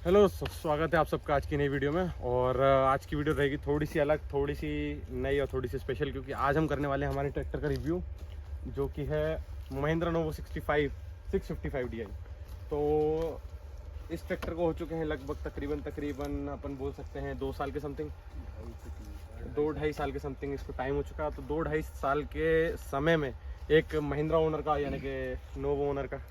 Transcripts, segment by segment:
Hello, स्वागत है आप सबका आज की नई वीडियो में। और आज की वीडियो रहेगी थोड़ी सी अलग, थोड़ी सी नई और थोड़ी सी स्पेशल, क्योंकि आज हम करने वाले हैं हमारे ट्रैक्टर का रिव्यू, जो कि है महिंद्रा नोवो 655 DI। तो इस ट्रैक्टर को हो चुके हैं लगभग तकरीबन अपन बोल सकते हैं 2 साल के समथिंग, 2-2.5 साल के समथिंग इसको टाइम हो चुका। तो 2-2.5 साल के समय में एक महिंद्रा ओनर का यानी कि नोवो ओनर का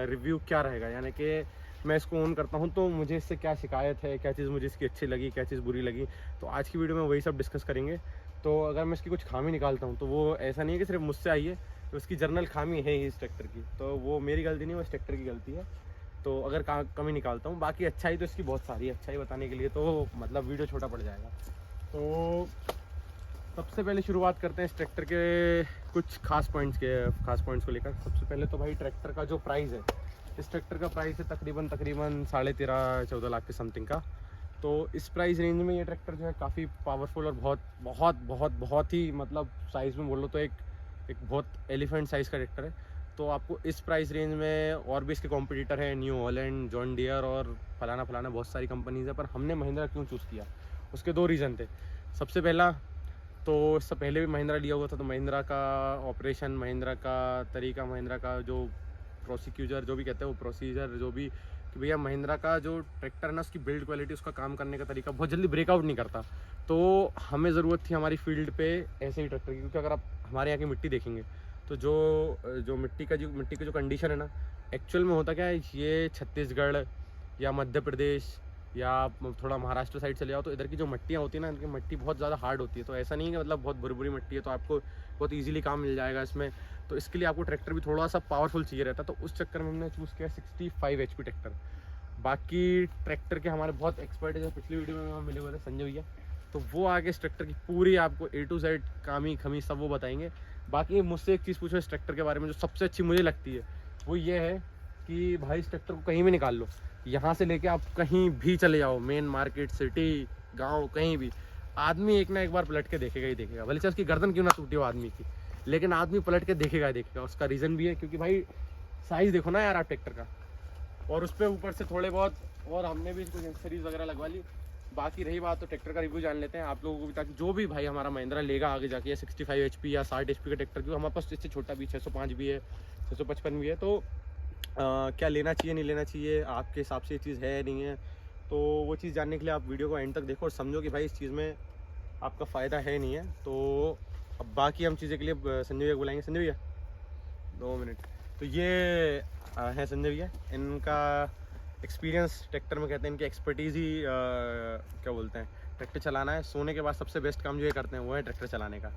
रिव्यू क्या रहेगा, यानी कि मैं इसको ओन करता हूं तो मुझे इससे क्या शिकायत है, क्या चीज़ मुझे इसकी अच्छी लगी, क्या चीज़ बुरी लगी। तो आज की वीडियो में वही सब डिस्कस करेंगे। तो अगर मैं इसकी कुछ खामी निकालता हूं तो वो ऐसा नहीं है कि सिर्फ मुझसे आई है, तो उसकी जर्नल खामी है ही इस ट्रैक्टर की, तो वो मेरी गलती नहीं, वो इस ट्रैक्टर की गलती है। तो अगर कमी निकालता हूँ, बाकी अच्छाई तो इसकी बहुत सारी है। अच्छाई बताने के लिए तो मतलब वीडियो छोटा पड़ जाएगा। तो सबसे पहले शुरुआत करते हैं इस ट्रैक्टर के कुछ खास पॉइंट्स को लेकर। सबसे पहले तो भाई ट्रैक्टर का जो प्राइस है, इस ट्रैक्टर का प्राइस है तकरीबन 13.5-14 लाख के समथिंग का। तो इस प्राइस रेंज में ये ट्रैक्टर जो है काफ़ी पावरफुल और बहुत बहुत बहुत बहुत ही मतलब साइज़ में बोलो तो एक बहुत एलिफेंट साइज़ का ट्रैक्टर है। तो आपको इस प्राइस रेंज में और भी इसके कॉम्पिटिटर हैं, न्यू हॉलैंड, जॉन डियर और फलाना फलाना बहुत सारी कंपनीज़ है। पर हमने महिंद्रा क्यों चूज़ किया, उसके 2 रीज़न थे। सबसे पहला तो इससे पहले भी महिंद्रा लिया हुआ था, तो महिंद्रा का ऑपरेशन, महिंद्रा का तरीका, महिंद्रा का जो प्रोसीक्यूजर जो भी कहते हैं वो प्रोसीजर जो भी, कि भैया महिंद्रा का जो ट्रैक्टर है ना, उसकी बिल्ड क्वालिटी, उसका काम करने का तरीका बहुत जल्दी ब्रेकआउट नहीं करता। तो हमें ज़रूरत थी हमारी फील्ड पे ऐसे ही ट्रैक्टर की, क्योंकि अगर आप हमारे यहाँ की मिट्टी देखेंगे तो जो मिट्टी की जो कंडीशन है ना, एक्चुअल में होता क्या है, ये छत्तीसगढ़ या मध्य प्रदेश या आप थोड़ा महाराष्ट्र साइड चले जाओ तो इधर की जो मिट्टियाँ होती है ना, इनकी मिट्टी बहुत ज़्यादा हार्ड होती है। तो ऐसा नहीं है कि मतलब बहुत बुरी बुरी मिट्टी है तो आपको बहुत इजीली काम मिल जाएगा इसमें। तो इसके लिए आपको ट्रैक्टर भी थोड़ा सा पावरफुल चाहिए रहता। तो उस चक्कर में हमने चूज़ किया 65 HP ट्रैक्टर। बाकी ट्रैक्टर के हमारे बहुत एक्सपर्ट है, जो पिछली वीडियो में हम मिले हुए थे, संजय भैया, तो वो आगे इस ट्रैक्टर की पूरी आपको A to Z कामी खमी सब वो बताएंगे। बाकी मुझसे एक चीज़ पूछो इस ट्रैक्टर के बारे में, जो सबसे अच्छी मुझे लगती है वो ये है कि भाई इस ट्रैक्टर को कहीं भी निकाल लो, यहाँ से लेके आप कहीं भी चले जाओ, मेन मार्केट, सिटी, गांव, कहीं भी, आदमी एक ना एक बार पलट के देखेगा ही देखेगा। भले चाहे उसकी गर्दन क्यों ना टूटी हो आदमी की, लेकिन आदमी पलट के देखेगा ही देखेगा। उसका रीज़न भी है क्योंकि भाई साइज़ देखो ना यार आप ट्रैक्टर का, और उस पर ऊपर से थोड़े बहुत और हमने भी कुछ एक्सेसरीज वगैरह लगवा ली। बाकी रही बात तो ट्रैक्टर का रिव्यू जान लेते हैं आप लोगों को भी, ताकि जो भी भाई हमारा महिंद्रा लेगा आगे जाके, या 65 HP या 60 HP का ट्रैक्टर, क्योंकि हमारे पास इससे छोटा भी 605 भी है, 655 भी है। तो क्या लेना चाहिए नहीं लेना चाहिए, आपके हिसाब से ये चीज़ है नहीं है, तो वो चीज़ जानने के लिए आप वीडियो को एंड तक देखो और समझो कि भाई इस चीज़ में आपका फ़ायदा है नहीं है। तो अब बाकी हम चीज़ें के लिए संजय भैया को बुलाएंगे। संजय भैया 2 मिनट। तो ये हैं संजय भैया, इनका एक्सपीरियंस ट्रैक्टर में कहते हैं, इनकी एक्सपर्टीज़ ही क्या बोलते हैं, ट्रैक्टर चलाना है। सोने के बाद सबसे बेस्ट काम जो ये करते हैं वो है ट्रैक्टर चलाने का,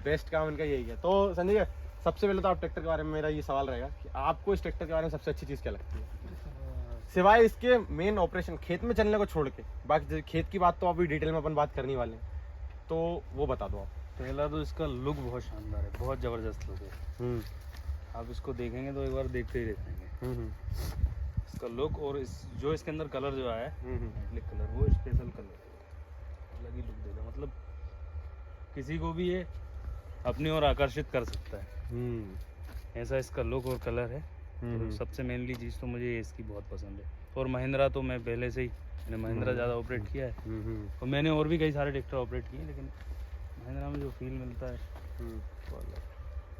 बेस्ट काम इनका यही है। तो संजय भैया, सबसे पहले तो आप ट्रैक्टर के बारे में, मेरा ये सवाल रहेगा कि आपको इस ट्रैक्टर के बारे में सबसे अच्छी चीज़ क्या लगती है, सिवाय इसके मेन ऑपरेशन, खेत में चलने को छोड़ के। बाकी खेत की बात तो अभी डिटेल में अपन बात करने वाले हैं, तो वो बता दो आप। पहला तो इसका लुक बहुत शानदार है, बहुत ज़बरदस्त लुक है। आप इसको देखेंगे तो एक बार देखते ही रह जाएंगे। इसका लुक और जो इसके अंदर कलर जो आया है, मेटालिक कलर, वो स्पेशल कलर है, अलग ही लुक देगा। मतलब किसी को भी ये अपनी ओर आकर्षित कर सकता है, ऐसा इसका लुक और कलर है। तो सबसे मेनली चीज़ तो मुझे इसकी बहुत पसंद है। और महिंद्रा तो मैं पहले से ही, मैंने महिंद्रा ज़्यादा ऑपरेट किया है, और मैंने और भी कई सारे ट्रैक्टर ऑपरेट किए, लेकिन महिंद्रा में जो फील मिलता है वो अलग है।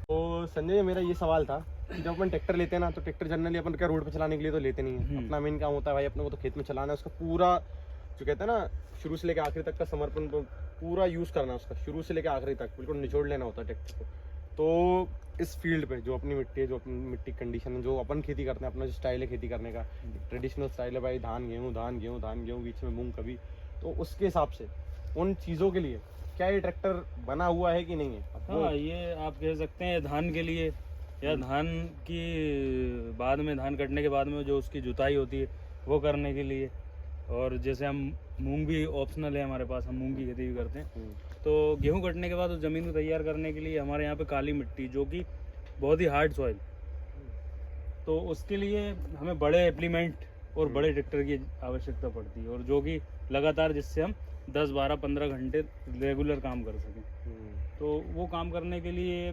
तो संजय, मेरा ये सवाल था कि जब अपन ट्रैक्टर लेते हैं ना, तो ट्रैक्टर जनरली अपन क्या रोड पे चलाने के लिए तो लेते नहीं है। अपना मेन काम होता है भाई अपने को तो खेत में चलाना है, उसका पूरा जो कहते हैं ना शुरू से लेकर आखिरी तक का समर्पण, पूरा यूज़ करना है उसका, शुरू से लेकर आखिरी तक बिल्कुल निचोड़ लेना होता है ट्रैक्टर को। तो इस फील्ड पे जो अपनी मिट्टी है, जो अपनी मिट्टी कंडीशन है, जो अपन खेती करते हैं, अपना जो स्टाइल है खेती करने का, ट्रेडिशनल स्टाइल है भाई, धान गेहूँ धान गेहूँ धान गेहूँ, बीच में मूंग कभी, तो उसके हिसाब से उन चीज़ों के लिए क्या ये ट्रैक्टर बना हुआ है कि नहीं है? हाँ, ये आप कह सकते हैं धान के लिए, या धान की बाद में, धान कटने के बाद में जो उसकी जुताई होती है वो करने के लिए। और जैसे हम मूंग भी ऑप्शनल है हमारे पास, हम मूंग की खेती भी करते हैं। तो गेहूं कटने के बाद उस ज़मीन को तैयार करने के लिए हमारे यहाँ पे काली मिट्टी, जो कि बहुत ही हार्ड सॉइल, तो उसके लिए हमें बड़े एप्लीमेंट और बड़े ट्रैक्टर की आवश्यकता पड़ती है, और जो कि लगातार, जिससे हम 10, 12, 15 घंटे रेगुलर काम कर सकें। तो वो काम करने के लिए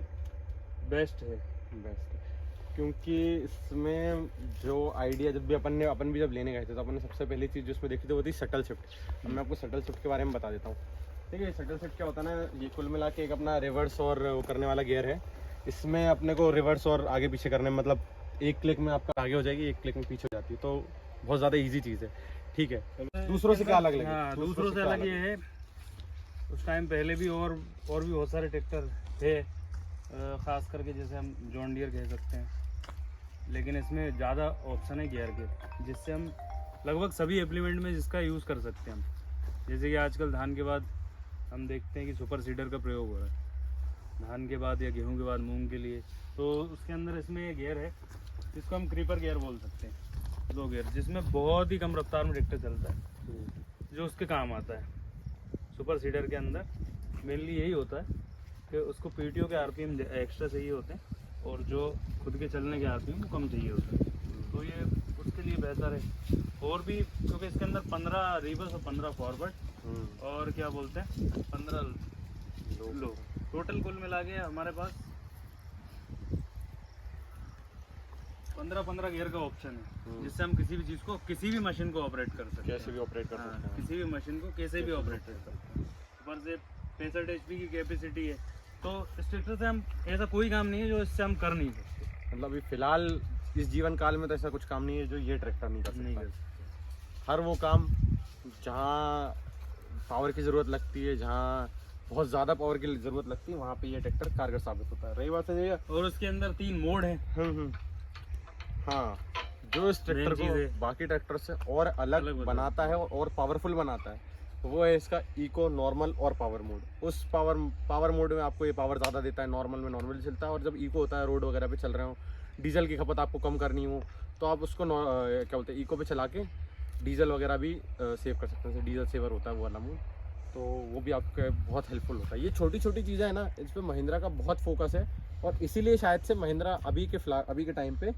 बेस्ट है। क्योंकि इसमें जो आइडिया जब भी अपन भी जब लेने गए थे तो अपन ने सबसे पहली चीज़ जो इसमें देखी थी वो थी शटल शिफ्ट। मैं आपको शटल शिफ्ट के बारे में बता देता हूँ। ठीक है, शटल शिफ्ट क्या होता है ना, ये कुल मिला के एक अपना रिवर्स और वो करने वाला गियर है। इसमें अपने को रिवर्स और आगे पीछे करने में मतलब एक क्लिक में आपका आगे हो जाएगी, एक क्लिक में पीछे हो जाती है, तो बहुत ज़्यादा ईजी चीज़ है। ठीक है, दूसरों से क्या अलग लगे? हाँ, दूसरों से अलग ये है, उस टाइम पहले भी और भी बहुत सारे ट्रैक्टर थे, ख़ास करके जैसे हम जॉन डियर कह सकते हैं, लेकिन इसमें ज़्यादा ऑप्शन है गियर के, जिससे हम लगभग सभी इम्प्लीमेंट में जिसका यूज़ कर सकते हैं हम। जैसे कि आजकल धान के बाद हम देखते हैं कि सुपर सीडर का प्रयोग हो रहा है, धान के बाद या गेहूं के बाद मूंग के लिए, तो उसके अंदर इसमें ये गियर है जिसको हम क्रीपर गियर बोल सकते हैं, 2 गियर, जिसमें बहुत ही कम रफ्तार में ट्रैक्टर चलता है, जो उसके काम आता है। सुपर सीडर के अंदर मेनली यही होता है कि उसको पीटीओ के आरपीएम एक्स्ट्रा चाहिए होते हैं और जो खुद के चलने के आरपीएम वो कम चाहिए होते हैं, तो ये उसके लिए बेहतर है। और भी क्योंकि इसके अंदर 15 रिवर्स और 15 फॉरवर्ड और क्या बोलते हैं 15 लो, टोटल कुल मिला के हमारे पास 15 गियर का ऑप्शन है, जिससे हम किसी भी चीज़ को, किसी भी मशीन को ऑपरेट कर सकते हैं, कैसे भी ऑपरेट कर सकते हैं, किसी भी मशीन को कैसे भी ऑपरेट कर सकते हैं। ऊपर से 65 HP की कैपेसिटी है, तो इस ट्रैक्टर से हम ऐसा कोई काम नहीं है जो इससे हम कर नहीं सकते। मतलब अभी फिलहाल इस जीवन काल में तो ऐसा कुछ काम नहीं है जो ये ट्रैक्टर नहीं कर सकता। हर वो काम जहाँ पावर की ज़रूरत लगती है, जहाँ बहुत ज़्यादा पावर की ज़रूरत लगती है, वहाँ पे ये ट्रैक्टर कारगर साबित होता है। रही बात है ये, और उसके अंदर 3 मोड हैं। हाँ, जो इस ट्रैक्टर को बाकी ट्रैक्टर से और अलग बनाता है और पावरफुल बनाता है, वो है इसका इको, नॉर्मल और पावर मोड। उस पावर मोड में आपको ये पावर ज़्यादा देता है, नॉर्मल में नॉर्मल चलता है, और जब इको होता है, रोड वगैरह पे चल रहे हो, डीजल की खपत आपको कम करनी हो, तो आप उसको क्या बोलते हैं इको पे चला के डीजल वगैरह भी सेव कर सकते हैं। डीजल सेवर होता है वो वाला मोड, तो वो भी आपके बहुत हेल्पफुल होता है। ये छोटी छोटी चीज़ें हैं ना, इस पर महिंद्रा का बहुत फोकस है, और इसीलिए शायद से महिंद्रा अभी के टाइम पे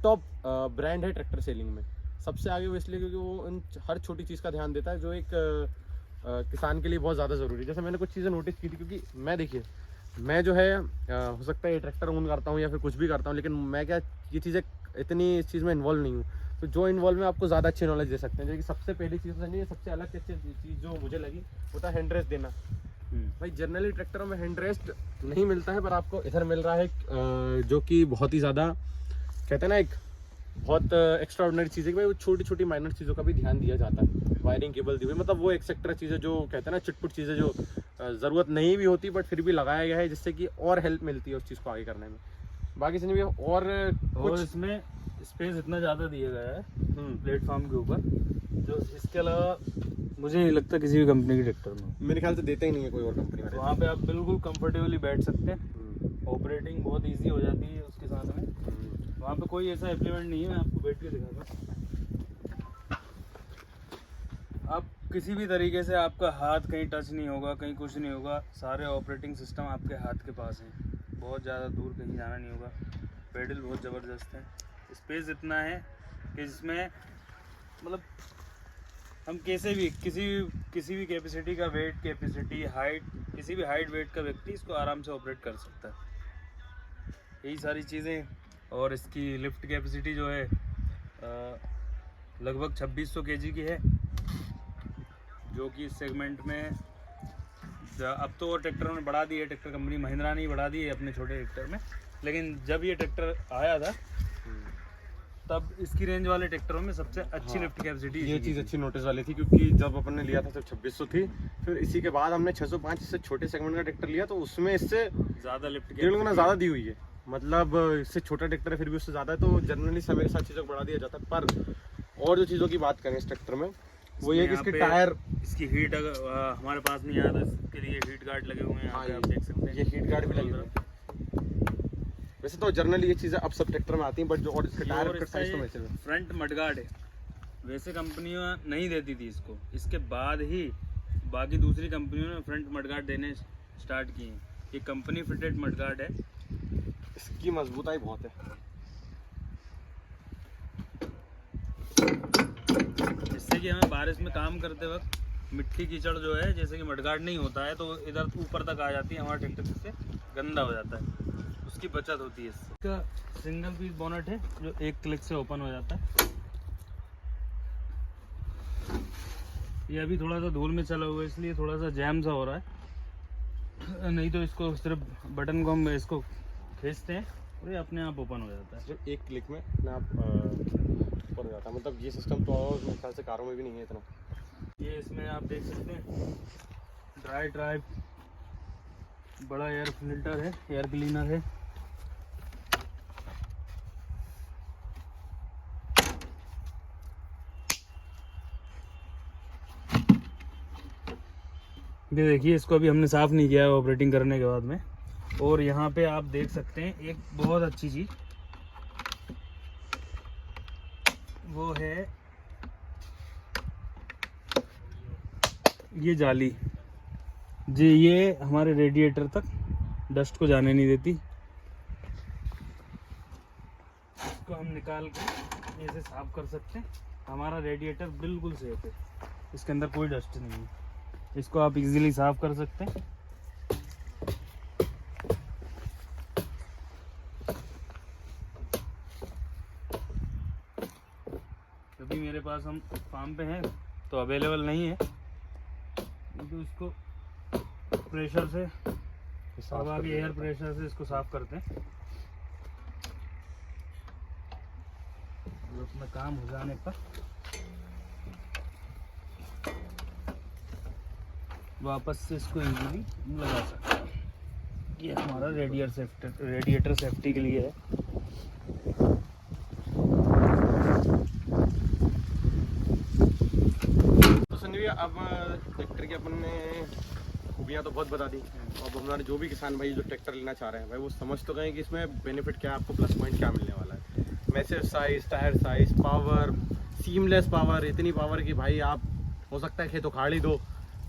टॉप ब्रांड है ट्रैक्टर सेलिंग में, सबसे आगे। वो इसलिए क्योंकि वो इन हर छोटी चीज़ का ध्यान देता है जो एक किसान के लिए बहुत ज़्यादा ज़रूरी है। जैसे मैंने कुछ चीज़ें नोटिस की थी, क्योंकि मैं देखिए, मैं जो है हो सकता है ये ट्रैक्टर ओन करता हूँ या फिर कुछ भी करता हूँ, लेकिन मैं क्या ये चीज़ें इतनी इस चीज़ में इन्वॉल्व नहीं हूँ, तो जो इन्वॉल्व में आपको ज़्यादा अच्छी नॉलेज दे सकते हैं। जैसे कि सबसे पहली चीज़ समझिए, सबसे अलग अच्छी चीज़ जो मुझे लगी वो था हैंड रेस्ट देना। भाई जनरली ट्रैक्टरों में हैंड रेस्ट नहीं मिलता है, पर आपको इधर मिल रहा है, जो कि बहुत ही ज़्यादा कहते हैं ना, एक बहुत एक्स्ट्रा ऑर्डिनरी चीज़ है कि भाई वो छोटी छोटी माइनर चीज़ों का भी ध्यान दिया जाता है। वायरिंग केबल दी हुई, मतलब वो एक्सेट्रा चीज़ें जो कहते हैं ना, चिटपुट चीज़ें जो ज़रूरत नहीं भी होती बट फिर भी लगाया गया है, जिससे कि और हेल्प मिलती है उस चीज़ को आगे करने में। बाकी समझ में और कुछ इसमें स्पेस इतना ज़्यादा दिया गया है प्लेटफॉर्म के ऊपर, जो इसके अलावा मुझे नहीं लगता किसी भी कंपनी के ट्रैक्टर में, मेरे ख्याल से देते ही नहीं है कोई और कंपनी में। वहाँ पे आप बिल्कुल कंफर्टेबली बैठ सकते हैं, ऑपरेटिंग बहुत इजी हो जाती है उसके साथ में। वहाँ पे कोई ऐसा इम्प्लीमेंट नहीं है, मैं आपको बैठ के दिखाऊंगा। आप किसी भी तरीके से आपका हाथ कहीं टच नहीं होगा, कहीं कुछ नहीं होगा, सारे ऑपरेटिंग सिस्टम आपके हाथ के पास हैं, बहुत ज़्यादा दूर कहीं जाना नहीं होगा। पेडल बहुत ज़बरदस्त है, स्पेस इतना है कि जिसमें मतलब हम कैसे भी किसी भी कैपेसिटी का वेट, कैपेसिटी, हाइट, किसी भी हाइट वेट का व्यक्ति इसको आराम से ऑपरेट कर सकता है। यही सारी चीज़ें। और इसकी लिफ्ट कैपेसिटी जो है लगभग 2600 kg की है, जो कि इस सेगमेंट में अब तो और ट्रैक्टरों ने बढ़ा दी है, ट्रैक्टर कंपनी महिंद्रा ने ही बढ़ा दी है अपने छोटे ट्रैक्टर में, लेकिन जब ये ट्रैक्टर आया था तब इसकी रेंज वाले ट्रैक्टरों में सबसे अच्छी लिफ्ट कैपेसिटी ये चीज़ अच्छी नोटिस वाली थी, क्योंकि जब अपन ने लिया था तब 2600 थी, फिर इसी के बाद हमने 605 इससे छोटे सेगमेंट का ट्रैक्टर लिया, तो उसमें इससे ज़्यादा लिफ्ट डेढ़ गुना ज़्यादा दी हुई है। मतलब इससे छोटा ट्रैक्टर है फिर भी उससे ज़्यादा है, तो जनरली समय के साथ चीज़ों को बढ़ा दिया जाता है। पर और जो चीज़ों की बात करें इस ट्रैक्टर में, वो ये कि इसके टायर, इसकी हीट अगर हमारे पास नहीं आया तो इसके लिए हीट गार्ड लगे हुए हैं, आप देख सकते हैं, ये हीट गार्ड भी लगे हुए हैं। वैसे तो जनरली ये चीज़ें अब सब ट्रैक्टर में आती हैं, बट जो और इसके टायर का साइज तो वैसे है। फ्रंट मडगार्ड है, वैसे कंपनियां नहीं देती थी इसको, इसके बाद ही बाकी दूसरी कंपनियों ने फ्रंट मडगार्ड देने स्टार्ट किए हैं। ये कंपनी फिटेड मडगार्ड है, इसकी मजबूताई बहुत है। जिससे कि हमें बारिश में काम करते वक्त मिट्टी कीचड़ जो है, जैसे कि मडगार्ड नहीं होता है तो इधर ऊपर तक आ जाती है, हमारा ट्रैक्टर से गंदा हो जाता है। की बचत होती है इससे। इसका सिंगल पीस बोनट है जो एक क्लिक से ओपन हो जाता है। ये अभी थोड़ा सा धूल में चला हुआ है इसलिए थोड़ा सा जैम सा हो रहा है, नहीं तो इसको सिर्फ बटन को हम इसको खींचते हैं और ये अपने आप ओपन हो जाता है। सिर्फ एक क्लिक में अपने आप ऊपर हो जाता है। मतलब ये सिस्टम तो मेरे ख्याल से कारों में भी नहीं है इतना। ये इसमें आप देख सकते हैं ड्राई बड़ा एयर फिल्टर है, एयर क्लीनर है। ये देखिए इसको अभी हमने साफ़ नहीं किया है ऑपरेटिंग करने के बाद में। और यहाँ पे आप देख सकते हैं एक बहुत अच्छी चीज़ वो है ये जाली जी, ये हमारे रेडिएटर तक डस्ट को जाने नहीं देती। इसको हम निकाल के ऐसे साफ कर सकते हैं। हमारा रेडिएटर बिल्कुल सेफ है, इसके अंदर कोई डस्ट नहीं है। इसको आप इजीली साफ कर सकते हैं। अभी मेरे पास हम फार्म पे हैं तो अवेलेबल नहीं है, तो इसको प्रेशर से हवा के एयर प्रेशर से इसको साफ करते हैं। अपना काम हो जाने पर वापस से इसको इजीली लगा सकते हैं। ये हमारा रेडिएटर सेफ्टी के लिए है। तो सुनिए, अब ट्रैक्टर की अपन ने खूबियाँ तो बहुत बता दी। अब हमारे जो भी किसान भाई जो ट्रैक्टर लेना चाह रहे हैं भाई वो समझ तो गए कि इसमें बेनिफिट क्या है, आपको प्लस पॉइंट क्या मिलने वाला है। Massive size, tyre size, power, seamless power, इतनी पावर कि भाई आप हो सकता है खेत उखाड़ ही दो,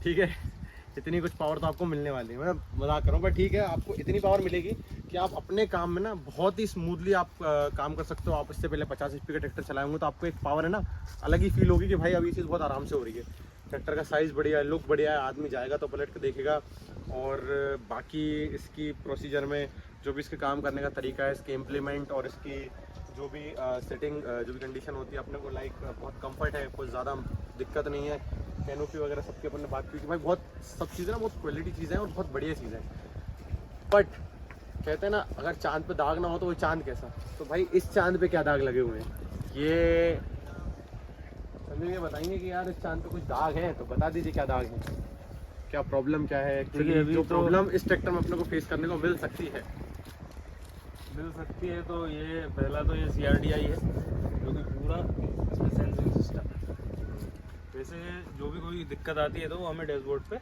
ठीक है। इतनी कुछ पावर तो आपको मिलने वाली है। मैं मजाक कर रहा हूँ पर ठीक है, आपको इतनी पावर मिलेगी कि आप अपने काम में ना बहुत ही स्मूथली आप काम कर सकते हो। आप इससे पहले 50 HP का ट्रैक्टर चलाए होंगे तो आपको एक पावर है ना अलग ही फील होगी कि भाई अब ये चीज़ बहुत आराम से हो रही है। ट्रैक्टर का साइज़ बढ़िया है, लुक बढ़िया है, आदमी जाएगा तो पलट के देखेगा। और बाकी इसकी प्रोसीजर में जो भी इसके काम करने का तरीका है, इसके इम्प्लीमेंट और इसकी जो भी सेटिंग जो भी कंडीशन होती है अपने को लाइक बहुत कंफर्ट है, कोई ज़्यादा दिक्कत नहीं है। कैनोपी वगैरह सबकी अपन ने बात की कि भाई बहुत सब चीज़ें ना बहुत क्वालिटी चीज़ें हैं और बहुत बढ़िया चीज़ें हैं। बट कहते हैं ना अगर चांद पे दाग ना हो तो वो चांद कैसा। तो भाई इस चांद पे क्या दाग लगे हुए हैं ये संजय ये बताएंगे कि यार इस चांद पे कुछ दाग है तो बता दीजिए क्या दाग है, क्या प्रॉब्लम क्या है एक्चुअली। जो प्रॉब्लम इस ट्रैक्टर में अपने को फेस करने को मिल सकती है तो ये पहला तो ये CRDI है जो कि पूरा इसमें सेंसिंग सिस्टम है। वैसे जो भी कोई दिक्कत आती है तो वो हमें डैशबोर्ड पे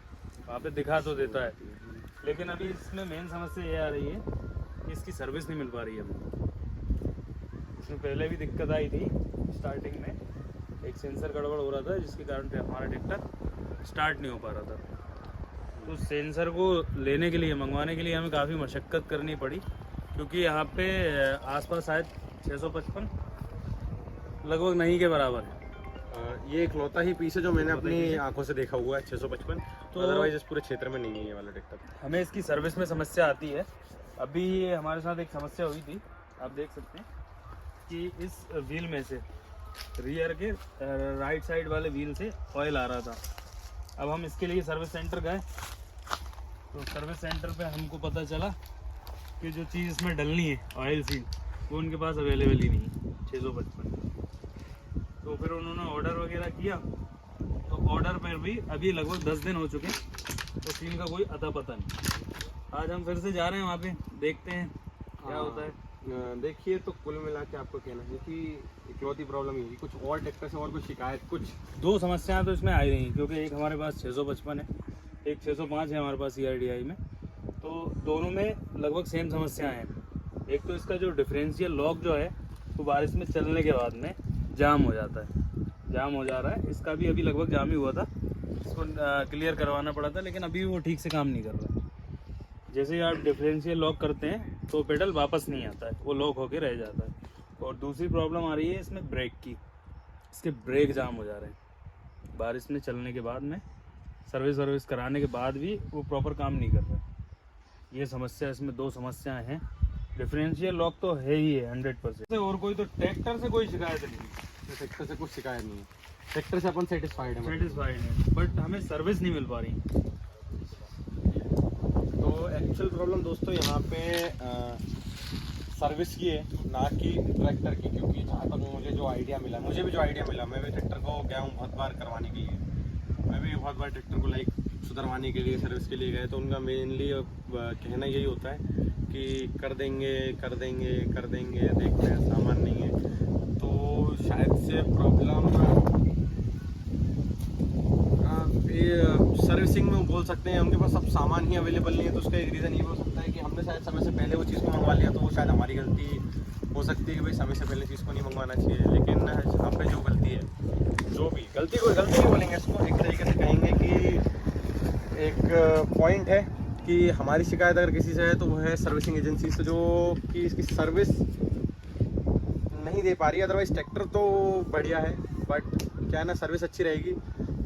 वहाँ पे दिखा तो देता है, लेकिन अभी इसमें मेन समस्या ये आ रही है कि इसकी सर्विस नहीं मिल पा रही है हमको। इसमें पहले भी दिक्कत आई थी स्टार्टिंग में, एक सेंसर गड़बड़ हो रहा था जिसके कारण हमारा ट्रैक्टर स्टार्ट नहीं हो पा रहा था। तो सेंसर को लेने के लिए, मंगवाने के लिए हमें काफ़ी मशक्क़त करनी पड़ी, क्योंकि यहाँ पे आसपास शायद 655 लगभग नहीं के बराबर है। ये इकलौता ही पीस है जो मैंने अपनी आंखों से देखा हुआ है 655। तो अदरवाइज इस पूरे क्षेत्र में नहीं है ये वाला ट्रैक्टर। हमें इसकी सर्विस में समस्या आती है। अभी ये हमारे साथ एक समस्या हुई थी, आप देख सकते हैं कि इस व्हील में से रियर के राइट साइड वाले व्हील से ऑयल आ रहा था। अब हम इसके लिए सर्विस सेंटर गए तो सर्विस सेंटर पे हमको पता चला कि जो चीज़ इसमें डलनी है ऑयल सील वो उनके पास अवेलेबल ही नहीं है 655। तो फिर उन्होंने ऑर्डर वगैरह किया, तो ऑर्डर पर भी अभी लगभग 10 दिन हो चुके हैं तो सील का कोई अता पता नहीं। आज हम फिर से जा रहे हैं वहाँ पे, देखते हैं क्या होता है। देखिए तो कुल मिला के आपको कहना है कि इकलौती प्रॉब्लम ये कुछ और ट्रैक्टर से और कुछ शिकायत, कुछ दो समस्याएं तो इसमें आई रही, क्योंकि एक हमारे पास 655 है, एक 605 है हमारे पास CRDI में। तो दोनों में लगभग सेम समस्याएं हैं। एक तो इसका जो डिफरेंशियल लॉक जो है वो बारिश में चलने के बाद में जाम हो जाता है, जाम हो जा रहा है। इसका भी अभी लगभग जाम ही हुआ था, इसको क्लियर करवाना पड़ा था, लेकिन अभी वो ठीक से काम नहीं कर रहा है। जैसे ही आप डिफरेंशियल लॉक करते हैं तो पेडल वापस नहीं आता है, वो लॉक होके रह जाता है। और दूसरी प्रॉब्लम आ रही है इसमें ब्रेक की, इसके ब्रेक जाम हो जा रहे हैं बारिश में चलने के बाद में, सर्विस कराने के बाद भी वो प्रॉपर काम नहीं कर रहा है। ये समस्या, इसमें दो समस्याएं हैं। डिफरेंशियल लॉक तो है ही है 100%। और कोई तो ट्रैक्टर से कोई शिकायत नहीं, ट्रैक्टर से कुछ शिकायत नहीं है, ट्रैक्टर से अपन सेटिस्फाइड है। सेटिस्फाइड है, बट हमें सर्विस नहीं मिल पा रही। तो एक्चुअल प्रॉब्लम दोस्तों यहाँ पे सर्विस की है, ना कि ट्रैक्टर की, क्योंकि जहाँ तक मुझे जो आइडिया मिला, मुझे भी जो आइडिया मिला, मैं भी ट्रैक्टर को गया हूँ बहुत बार करवाने के लिए, मैं भी बहुत बार ट्रैक्टर को लाइक सुधरवाने के लिए, सर्विस के लिए गए, तो उनका मेनली कहना यही होता है कि कर देंगे कर देंगे कर देंगे, देखते हैं सामान नहीं है। तो शायद से प्रॉब्लम सर्विसिंग में बोल सकते हैं, उनके पास सब सामान ही अवेलेबल नहीं है। तो उसका एक रीज़न ये हो सकता है कि हमने शायद समय से पहले वो चीज़ को मंगवा लिया, तो वो शायद हमारी गलती हो सकती है कि भाई समय से पहले चीज़ को नहीं मंगवाना चाहिए। लेकिन यहाँ पे जो गलती है, जो भी गलती नहीं बोलेंगे इसको, एक तरीके से कहेंगे कि एक पॉइंट है कि हमारी शिकायत अगर किसी से है तो वो है सर्विसिंग एजेंसी से, जो कि इसकी सर्विस नहीं दे पा रही है। अदरवाइज़ ट्रैक्टर तो बढ़िया है, बट क्या है ना, सर्विस अच्छी रहेगी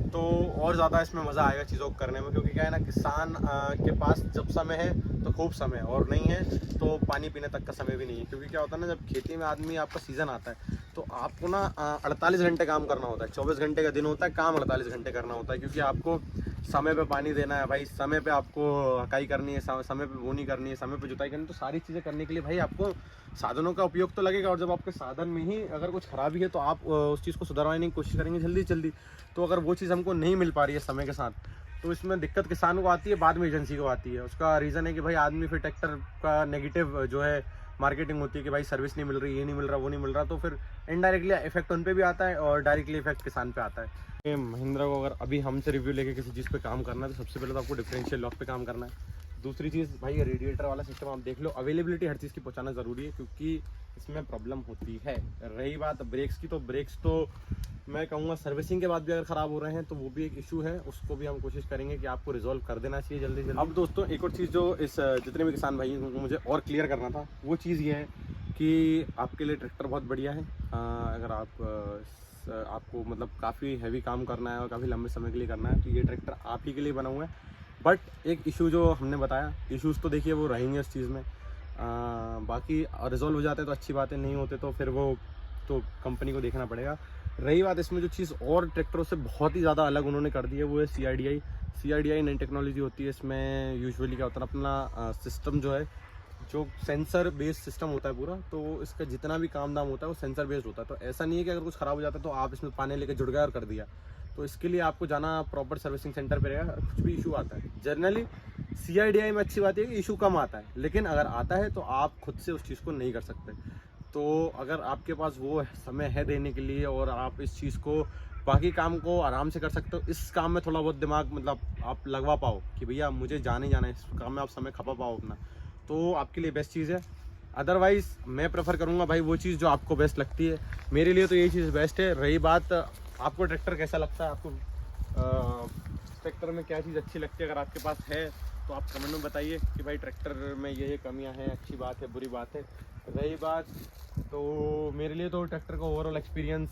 तो और ज़्यादा इसमें मज़ा आएगा चीज़ों को करने में। क्योंकि क्या है ना, किसान के पास जब समय है तो खूब समय, और नहीं है तो पानी पीने तक का समय भी नहीं है। क्योंकि क्या होता है ना, जब खेती में आदमी, आपका सीज़न आता है तो आपको ना 48 घंटे काम करना होता है, 24 घंटे का दिन होता है, काम 48 घंटे करना होता है। क्योंकि आपको समय पे पानी देना है भाई, समय पे आपको हकाई करनी है, समय पे बोनी करनी है, समय पे जुताई करनी है। तो सारी चीज़ें करने के लिए भाई आपको साधनों का उपयोग तो लगेगा, और जब आपके साधन में ही अगर कुछ खराबी है तो आप उस चीज़ को सुधारवाने की कोशिश करेंगे जल्दी से जल्दी। तो अगर वो चीज़ हमको नहीं मिल पा रही है समय के साथ, तो इसमें दिक्कत किसान को आती है, बाद में एजेंसी को आती है। उसका रीज़न है कि भाई आदमी फिर ट्रैक्टर का नेगेटिव जो है मार्केटिंग होती है कि भाई सर्विस नहीं मिल रही, ये नहीं मिल रहा, वो नहीं मिल रहा, तो फिर इनडायरेक्टली इफेक्ट उन पे भी आता है और डायरेक्टली इफेक्ट किसान पे आता है। महिंद्रा को अगर अभी हमसे रिव्यू लेके किसी चीज़ पे काम करना है तो सबसे पहले तो आपको डिफरेंशियल लॉक पे काम करना है। दूसरी चीज़ भाई, रेडिएटर वाला सिस्टम आप देख लो, अवेलेबिलिटी हर चीज़ की पहुंचाना ज़रूरी है, क्योंकि इसमें प्रॉब्लम होती है। रही बात ब्रेक्स की, तो ब्रेक्स तो मैं कहूँगा सर्विसिंग के बाद भी अगर ख़राब हो रहे हैं तो वो भी एक इशू है, उसको भी हम कोशिश करेंगे कि आपको रिजॉल्व कर देना चाहिए जल्दी जल्दी। अब दोस्तों एक और चीज़ जो इस जितने भी किसान भाई हैं मुझे और क्लियर करना था, वो चीज़ ये है कि आपके लिए ट्रैक्टर बहुत बढ़िया है। अगर आपको मतलब काफ़ी हैवी काम करना है और काफ़ी लंबे समय के लिए करना है तो ये ट्रैक्टर आप ही के लिए बना हुआ है। बट एक इशू जो हमने बताया, इश्यूज़ तो देखिए वो रहेंगे इस चीज़ में, बाकी रिजॉल्व हो जाते तो अच्छी बातें, नहीं होते तो फिर वो तो कंपनी को देखना पड़ेगा। रही बात इसमें जो चीज़ और ट्रैक्टरों से बहुत ही ज़्यादा अलग उन्होंने कर दी है, वो है CRDI नई टेक्नोलॉजी होती है। इसमें यूजुअली क्या होता है, अपना सिस्टम जो है, जो सेंसर बेस्ड सिस्टम होता है पूरा, तो इसका जितना भी काम दाम होता है वो सेंसर बेस्ड होता है। तो ऐसा नहीं है कि अगर कुछ ख़राब हो जाता है तो आप इसमें पानी लेकर जुड़ गए और कर दिया। तो इसके लिए आपको जाना प्रॉपर सर्विसिंग सेंटर पे रहेगा। कुछ भी इशू आता है, जनरली CRDI में अच्छी बात है कि इशू कम आता है, लेकिन अगर आता है तो आप खुद से उस चीज़ को नहीं कर सकते। तो अगर आपके पास वो समय है देने के लिए और आप इस चीज़ को, बाकी काम को आराम से कर सकते हो, इस काम में थोड़ा बहुत दिमाग मतलब आप लगवा पाओ कि भैया मुझे जाना ही जाना है, इस काम में आप समय खपा पाओ अपना, तो आपके लिए बेस्ट चीज़ है। अदरवाइज़ मैं प्रेफर करूँगा भाई वो चीज़ जो आपको बेस्ट लगती है। मेरे लिए तो यही चीज़ बेस्ट है। रही बात आपको ट्रैक्टर कैसा लगता है, आपको ट्रैक्टर में क्या चीज़ अच्छी लगती है, अगर आपके पास है तो आप कमेंट में बताइए कि भाई ट्रैक्टर में ये कमियां हैं, अच्छी बात है, बुरी बात है। रही बात तो मेरे लिए तो ट्रैक्टर का ओवरऑल एक्सपीरियंस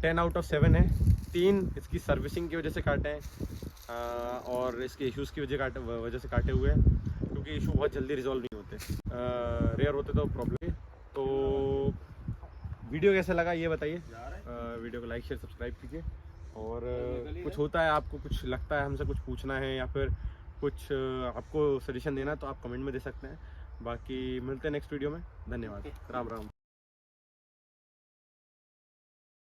10 आउट ऑफ 7 है। 3 इसकी सर्विसिंग की वजह से काटे हैं और इसके इश्यूज़ की वजह से काटे हुए हैं, क्योंकि इशू बहुत जल्दी रिजॉल्व नहीं होते, रेयर होते तो प्रॉब्लम। तो वीडियो कैसा लगा ये बताइए, वीडियो को लाइक शेयर सब्सक्राइब कीजिए, और कुछ होता है, आपको कुछ लगता है हमसे कुछ पूछना है या फिर कुछ आपको सजेशन देना है तो आप कमेंट में दे सकते हैं। बाकी मिलते हैं नेक्स्ट वीडियो में। धन्यवाद, राम राम।